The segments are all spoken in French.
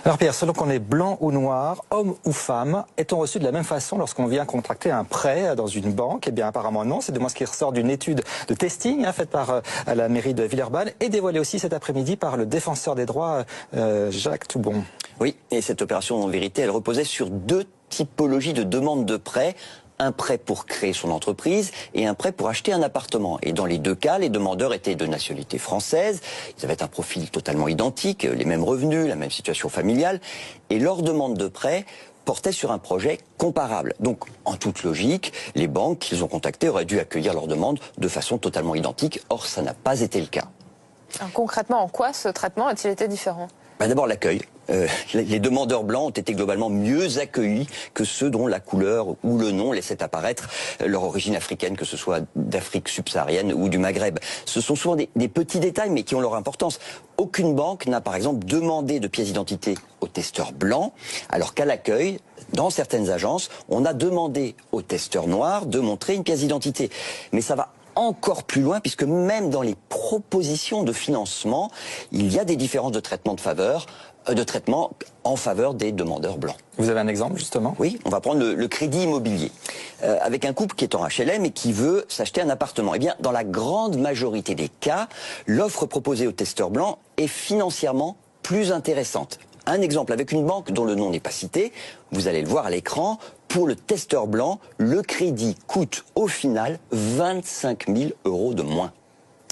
Alors Pierre, selon qu'on est blanc ou noir, homme ou femme, est-on reçu de la même façon lorsqu'on vient contracter un prêt dans une banque? Eh bien apparemment non, c'est de moi ce qui ressort d'une étude de testing faite par la mairie de Villeurbanne et dévoilée aussi cet après-midi par le défenseur des droits Jacques Toubon. Oui, et cette opération en vérité, elle reposait sur deux typologies de demandes de prêt. Un prêt pour créer son entreprise et un prêt pour acheter un appartement. Et dans les deux cas, les demandeurs étaient de nationalité française, ils avaient un profil totalement identique, les mêmes revenus, la même situation familiale, et leur demande de prêt portait sur un projet comparable. Donc, en toute logique, les banques qu'ils ont contactées auraient dû accueillir leur demande de façon totalement identique. Or, ça n'a pas été le cas. Alors, concrètement, en quoi ce traitement a-t-il été différent? D'abord l'accueil. Les demandeurs blancs ont été globalement mieux accueillis que ceux dont la couleur ou le nom laissaient apparaître leur origine africaine, que ce soit d'Afrique subsaharienne ou du Maghreb. Ce sont souvent des petits détails, mais qui ont leur importance. Aucune banque n'a par exemple demandé de pièce d'identité aux testeurs blancs, alors qu'à l'accueil, dans certaines agences, on a demandé aux testeurs noirs de montrer une pièce d'identité. Mais ça va encore plus loin, puisque même dans les propositions de financement, il y a des différences de traitement en faveur des demandeurs blancs. Vous avez un exemple justement? Oui, on va prendre le crédit immobilier. Avec un couple qui est en HLM et qui veut s'acheter un appartement. Eh bien, dans la grande majorité des cas, l'offre proposée aux testeurs blancs est financièrement plus intéressante. Un exemple avec une banque dont le nom n'est pas cité, vous allez le voir à l'écran, pour le testeur blanc, le crédit coûte au final 25 000 € de moins.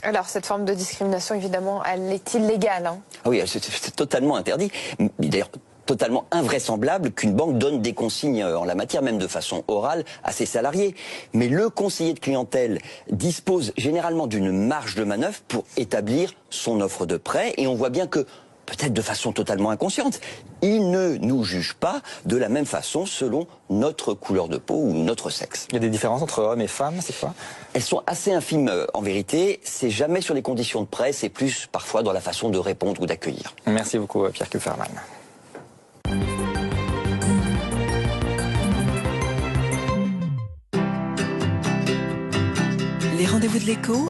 Alors cette forme de discrimination, évidemment, elle est illégale. Ah oui, c'est totalement interdit. D'ailleurs, totalement invraisemblable qu'une banque donne des consignes en la matière, même de façon orale, à ses salariés. Mais le conseiller de clientèle dispose généralement d'une marge de manœuvre pour établir son offre de prêt, et on voit bien que, peut-être de façon totalement inconsciente, il ne nous juge pas de la même façon selon notre couleur de peau ou notre sexe. Il y a des différences entre hommes et femmes, c'est quoi? Elles sont assez infimes en vérité. C'est jamais sur les conditions de prêt, c'est plus parfois dans la façon de répondre ou d'accueillir. Merci beaucoup Pierre Kupferman. Les rendez-vous de l'écho